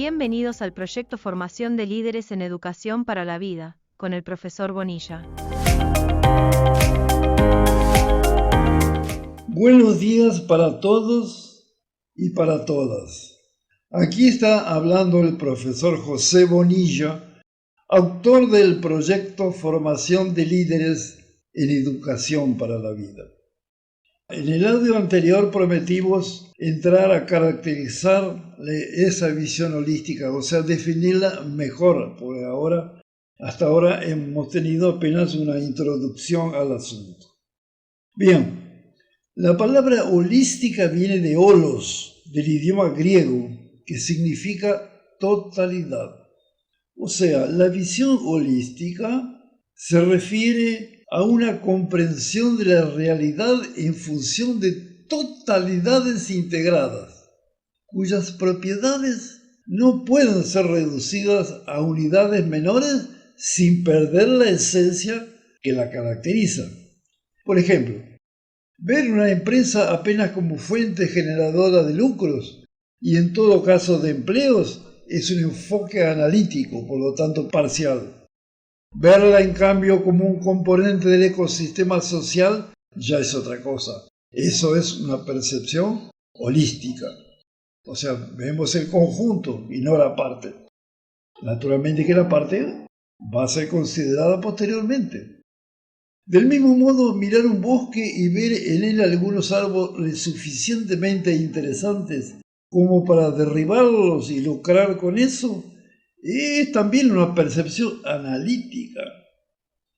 Bienvenidos al proyecto Formación de Líderes en Educación para la Vida, con el profesor Bonilla. Buenos días para todos y para todas. Aquí está hablando el profesor José Bonilla, autor del proyecto Formación de Líderes en Educación para la Vida. En el audio anterior prometimos entrar a caracterizar esa visión holística, o sea, definirla mejor, porque hasta ahora hemos tenido apenas una introducción al asunto. Bien, la palabra holística viene de holos, del idioma griego, que significa totalidad. O sea, la visión holística se refiere a una comprensión de la realidad en función de totalidades integradas, cuyas propiedades no pueden ser reducidas a unidades menores sin perder la esencia que la caracteriza. Por ejemplo, ver una empresa apenas como fuente generadora de lucros y en todo caso de empleos es un enfoque analítico, por lo tanto parcial. Verla, en cambio, como un componente del ecosistema social ya es otra cosa. Eso es una percepción holística. O sea, vemos el conjunto y no la parte. Naturalmente que la parte va a ser considerada posteriormente. Del mismo modo, mirar un bosque y ver en él algunos árboles suficientemente interesantes como para derribarlos y lucrar con eso, es también una percepción analítica.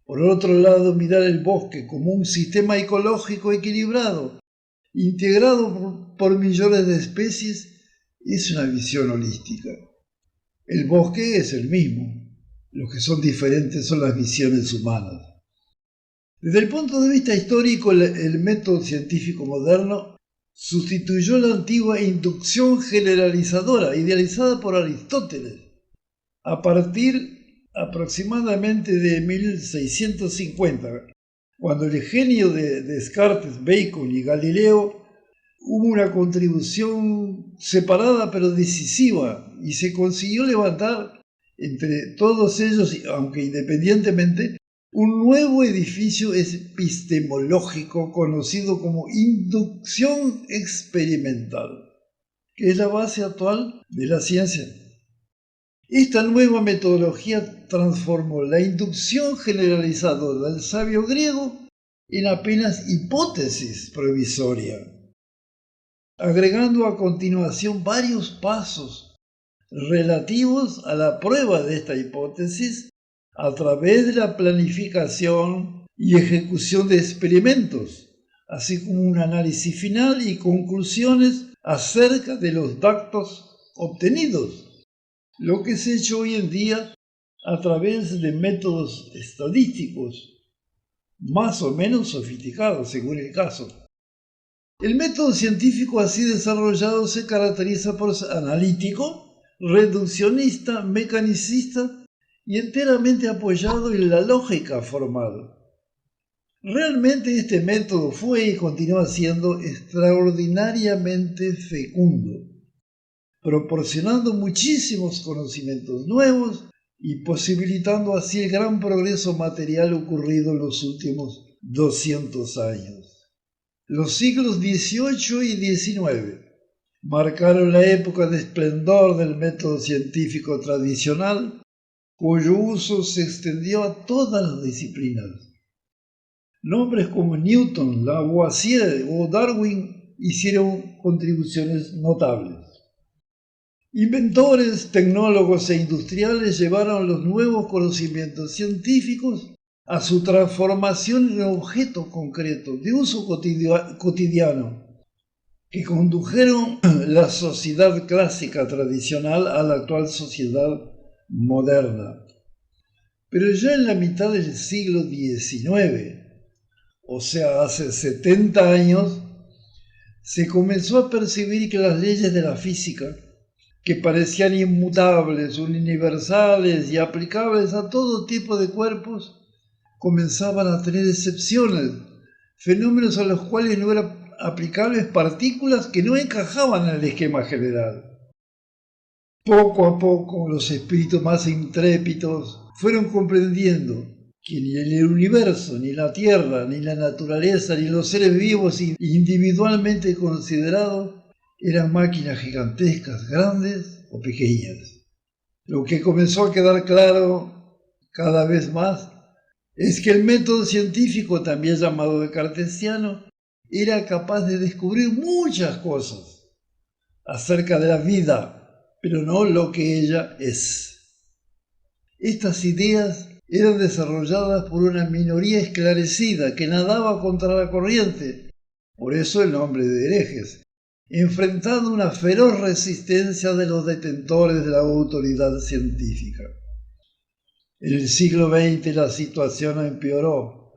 Por otro lado, mirar el bosque como un sistema ecológico equilibrado, integrado por millones de especies, es una visión holística. El bosque es el mismo, lo que son diferentes son las visiones humanas. Desde el punto de vista histórico, el método científico moderno sustituyó la antigua inducción generalizadora idealizada por Aristóteles. A partir aproximadamente de 1650, cuando el genio de Descartes, Bacon y Galileo hubo una contribución separada pero decisiva y se consiguió levantar entre todos ellos, aunque independientemente, un nuevo edificio epistemológico conocido como inducción experimental, que es la base actual de la ciencia. Esta nueva metodología transformó la inducción generalizada del sabio griego en apenas hipótesis provisoria, agregando a continuación varios pasos relativos a la prueba de esta hipótesis a través de la planificación y ejecución de experimentos, así como un análisis final y conclusiones acerca de los datos obtenidos, lo que se ha hecho hoy en día a través de métodos estadísticos, más o menos sofisticados según el caso. El método científico así desarrollado se caracteriza por ser analítico, reduccionista, mecanicista y enteramente apoyado en la lógica formal. Realmente este método fue y continúa siendo extraordinariamente fecundo, proporcionando muchísimos conocimientos nuevos y posibilitando así el gran progreso material ocurrido en los últimos 200 años. Los siglos XVIII y XIX marcaron la época de esplendor del método científico tradicional, cuyo uso se extendió a todas las disciplinas. Nombres como Newton, Lavoisier o Darwin hicieron contribuciones notables. Inventores, tecnólogos e industriales llevaron los nuevos conocimientos científicos a su transformación en objetos concretos de uso cotidiano, que condujeron la sociedad clásica tradicional a la actual sociedad moderna. Pero ya en la mitad del siglo XIX, o sea, hace 70 años, se comenzó a percibir que las leyes de la física, que parecían inmutables, universales y aplicables a todo tipo de cuerpos, comenzaban a tener excepciones, fenómenos a los cuales no eran aplicables partículas que no encajaban en el esquema general. Poco a poco los espíritus más intrépidos fueron comprendiendo que ni el universo, ni la tierra, ni la naturaleza, ni los seres vivos individualmente considerados eran máquinas gigantescas, grandes o pequeñas. Lo que comenzó a quedar claro cada vez más es que el método científico, también llamado cartesiano, era capaz de descubrir muchas cosas acerca de la vida, pero no lo que ella es. Estas ideas eran desarrolladas por una minoría esclarecida que nadaba contra la corriente, por eso el nombre de herejes, enfrentando una feroz resistencia de los detentores de la autoridad científica. En el siglo XX la situación empeoró.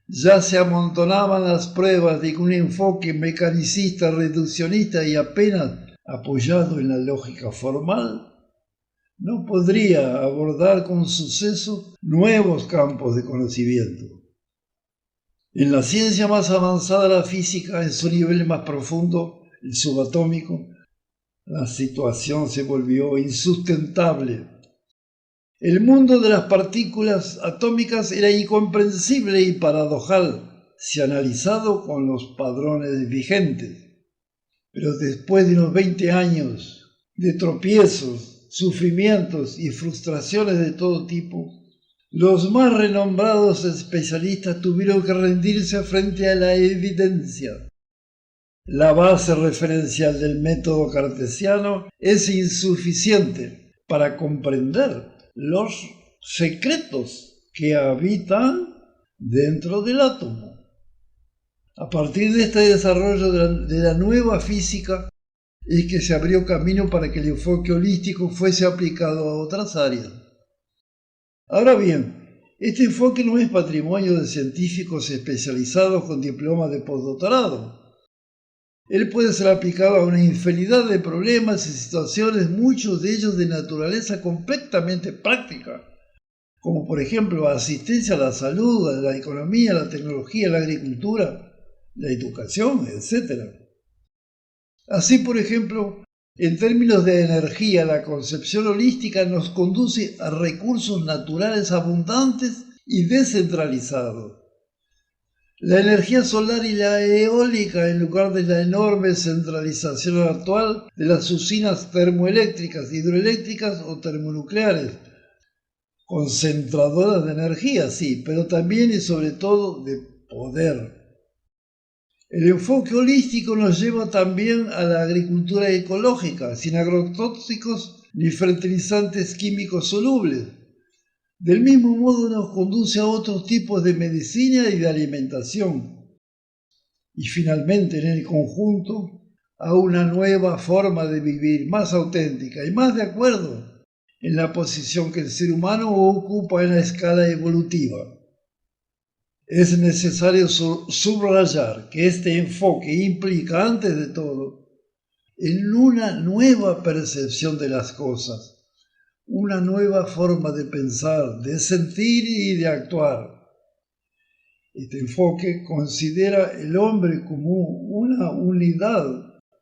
Ya se amontonaban las pruebas de que un enfoque mecanicista, reduccionista y apenas apoyado en la lógica formal no podría abordar con suceso nuevos campos de conocimiento. En la ciencia más avanzada, la física, en su nivel más profundo, el subatómico, la situación se volvió insustentable. El mundo de las partículas atómicas era incomprensible y paradojal si analizado con los padrones vigentes. Pero después de unos 20 años de tropiezos, sufrimientos y frustraciones de todo tipo, los más renombrados especialistas tuvieron que rendirse frente a la evidencia. La base referencial del método cartesiano es insuficiente para comprender los secretos que habitan dentro del átomo. A partir de este desarrollo de la nueva física es que se abrió camino para que el enfoque holístico fuese aplicado a otras áreas. Ahora bien, este enfoque no es patrimonio de científicos especializados con diplomas de postdoctorado. Él puede ser aplicado a una infinidad de problemas y situaciones, muchos de ellos de naturaleza completamente práctica, como por ejemplo asistencia a la salud, a la economía, a la tecnología, a la agricultura, la educación, etc. Así, por ejemplo, en términos de energía, la concepción holística nos conduce a recursos naturales abundantes y descentralizados. La energía solar y la eólica, en lugar de la enorme centralización actual de las usinas termoeléctricas, hidroeléctricas o termonucleares, concentradoras de energía, sí, pero también y sobre todo de poder. El enfoque holístico nos lleva también a la agricultura ecológica, sin agrotóxicos ni fertilizantes químicos solubles. Del mismo modo nos conduce a otros tipos de medicina y de alimentación. Y finalmente, en el conjunto, a una nueva forma de vivir más auténtica y más de acuerdo en la posición que el ser humano ocupa en la escala evolutiva. Es necesario subrayar que este enfoque implica, antes de todo, en una nueva percepción de las cosas, una nueva forma de pensar, de sentir y de actuar. Este enfoque considera el hombre como una unidad,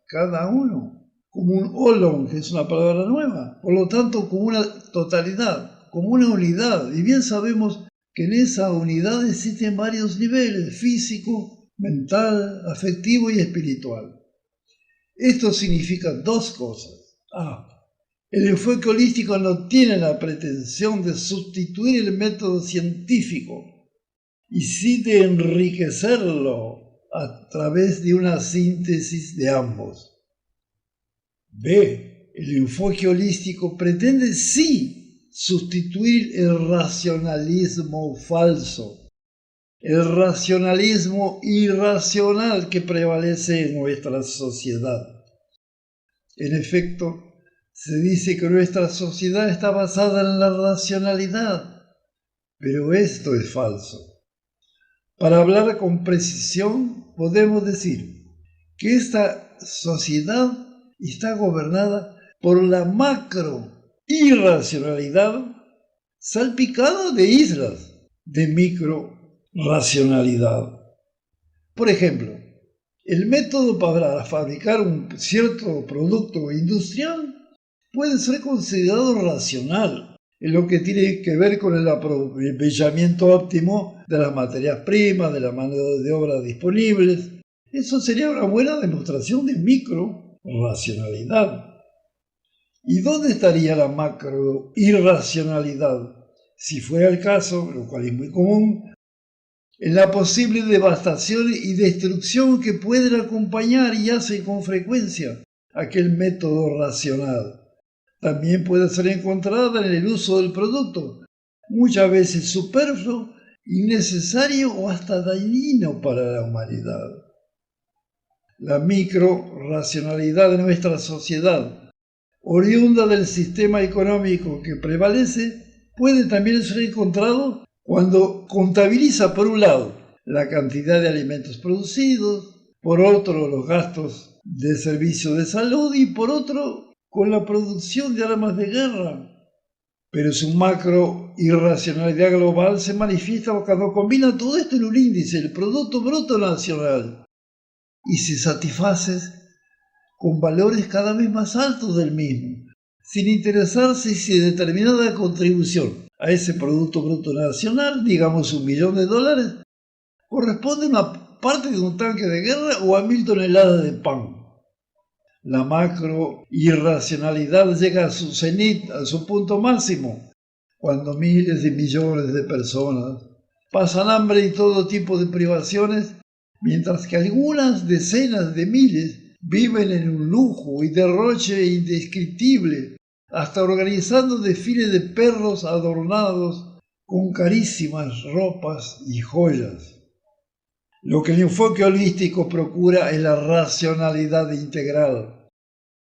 cada uno, como un holon, que es una palabra nueva, por lo tanto como una totalidad, como una unidad. Y bien sabemos que en esa unidad existen varios niveles: físico, mental, afectivo y espiritual. Esto significa dos cosas. El enfoque holístico no tiene la pretensión de sustituir el método científico, y sí de enriquecerlo a través de una síntesis de ambos. El enfoque holístico pretende sí sustituir el racionalismo falso, el racionalismo irracional que prevalece en nuestra sociedad. En efecto, se dice que nuestra sociedad está basada en la racionalidad, pero esto es falso. Para hablar con precisión, podemos decir que esta sociedad está gobernada por la macro irracionalidad salpicada de islas de micro racionalidad. Por ejemplo, el método para fabricar un cierto producto industrial puede ser considerado racional en lo que tiene que ver con el aprovechamiento óptimo de las materias primas, de la mano de obra disponibles. Eso sería una buena demostración de micro-racionalidad. ¿Y dónde estaría la macro-irracionalidad? Si fuera el caso, lo cual es muy común, en la posible devastación y destrucción que pueden acompañar y hacen con frecuencia aquel método racional. También puede ser encontrada en el uso del producto, muchas veces superfluo, innecesario o hasta dañino para la humanidad. La micro-racionalidad de nuestra sociedad, oriunda del sistema económico que prevalece, puede también ser encontrado cuando contabiliza por un lado la cantidad de alimentos producidos, por otro los gastos de servicio de salud y por otro con la producción de armas de guerra. Pero su macro-irracionalidad global se manifiesta cuando combina todo esto en un índice, el Producto Bruto Nacional, y se satisface con valores cada vez más altos del mismo, sin interesarse si determinada contribución a ese Producto Bruto Nacional, digamos $1.000.000, corresponde a una parte de un tanque de guerra o a 1.000 toneladas de pan. La macro-irracionalidad llega a su cenit, a su punto máximo, cuando miles de millones de personas pasan hambre y todo tipo de privaciones, mientras que algunas decenas de miles viven en un lujo y derroche indescriptible, hasta organizando desfiles de perros adornados con carísimas ropas y joyas. Lo que el enfoque holístico procura es la racionalidad integral,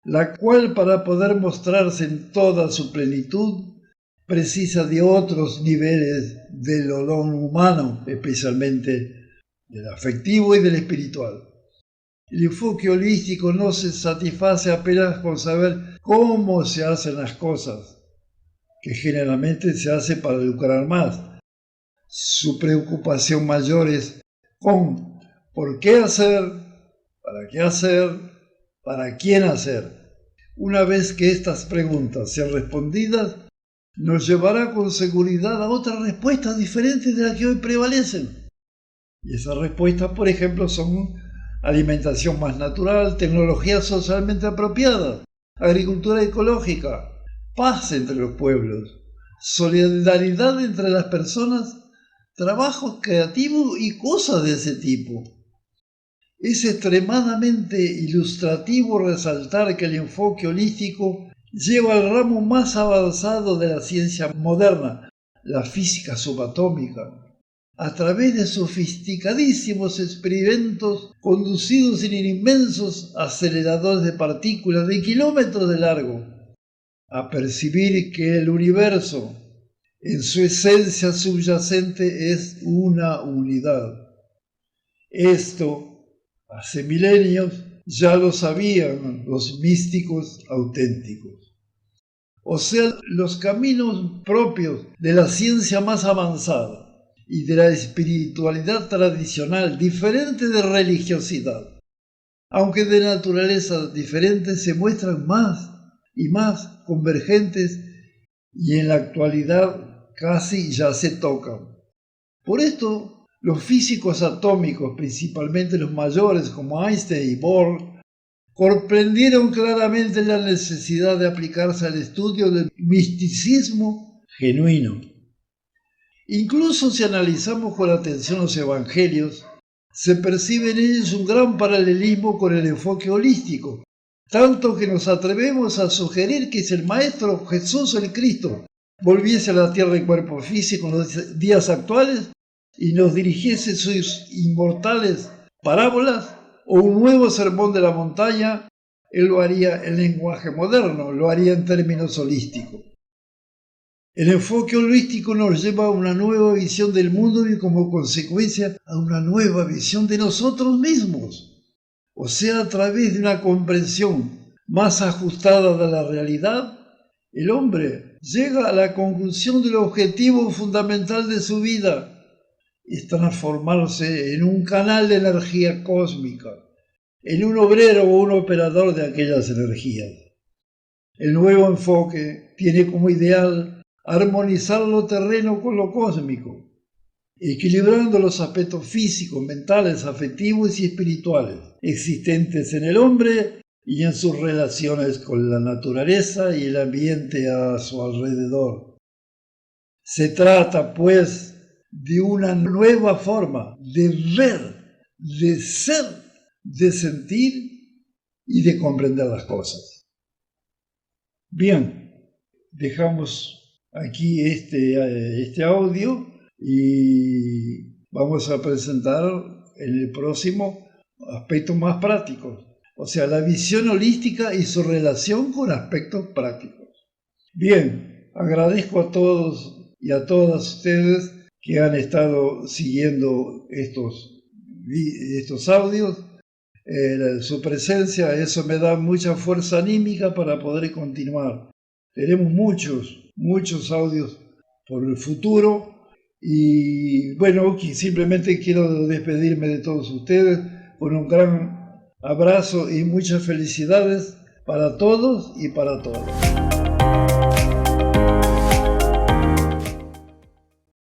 la cual para poder mostrarse en toda su plenitud precisa de otros niveles del olón humano, especialmente del afectivo y del espiritual. El enfoque holístico no se satisface apenas con saber cómo se hacen las cosas, que generalmente se hace para lucrar más. Su preocupación mayor es con por qué hacer, para quién hacer. Una vez que estas preguntas sean respondidas, nos llevará con seguridad a otras respuestas diferentes de las que hoy prevalecen. Y esas respuestas, por ejemplo, son alimentación más natural, tecnología socialmente apropiada, agricultura ecológica, paz entre los pueblos, solidaridad entre las personas, trabajos creativos y cosas de ese tipo. Es extremadamente ilustrativo resaltar que el enfoque holístico lleva al ramo más avanzado de la ciencia moderna, la física subatómica, a través de sofisticadísimos experimentos conducidos en inmensos aceleradores de partículas de kilómetros de largo, a percibir que el universo, en su esencia subyacente, es una unidad. Esto, hace milenios, ya lo sabían los místicos auténticos. O sea, los caminos propios de la ciencia más avanzada y de la espiritualidad tradicional, diferente de religiosidad, aunque de naturaleza diferente, se muestran más y más convergentes y en la actualidad casi ya se tocan. Por esto, los físicos atómicos, principalmente los mayores como Einstein y Bohr, comprendieron claramente la necesidad de aplicarse al estudio del misticismo genuino. Incluso si analizamos con atención los evangelios, se percibe en ellos un gran paralelismo con el enfoque holístico, tanto que nos atrevemos a sugerir que si el Maestro Jesús el Cristo volviese a la tierra en cuerpo físico en los días actuales y nos dirigiese sus inmortales parábolas o un nuevo sermón de la montaña, él lo haría en lenguaje moderno, lo haría en términos holísticos. El enfoque holístico nos lleva a una nueva visión del mundo y como consecuencia a una nueva visión de nosotros mismos. O sea, a través de una comprensión más ajustada de la realidad, el hombre llega a la conclusión del objetivo fundamental de su vida, es transformarse en un canal de energía cósmica, en un obrero o un operador de aquellas energías. El nuevo enfoque tiene como ideal armonizar lo terreno con lo cósmico, equilibrando los aspectos físicos, mentales, afectivos y espirituales existentes en el hombre y en sus relaciones con la naturaleza y el ambiente a su alrededor. Se trata, pues, de una nueva forma de ver, de ser, de sentir y de comprender las cosas. Bien, dejamos aquí este audio y vamos a presentar en el próximo aspectos más prácticos, o sea, la visión holística y su relación con aspectos prácticos. Bien, agradezco a todos y a todas ustedes que han estado siguiendo estos audios. Su presencia, eso me da mucha fuerza anímica para poder continuar. Tenemos muchos audios por el futuro y bueno, simplemente quiero despedirme de todos ustedes con un gran abrazo y muchas felicidades para todos y para todas.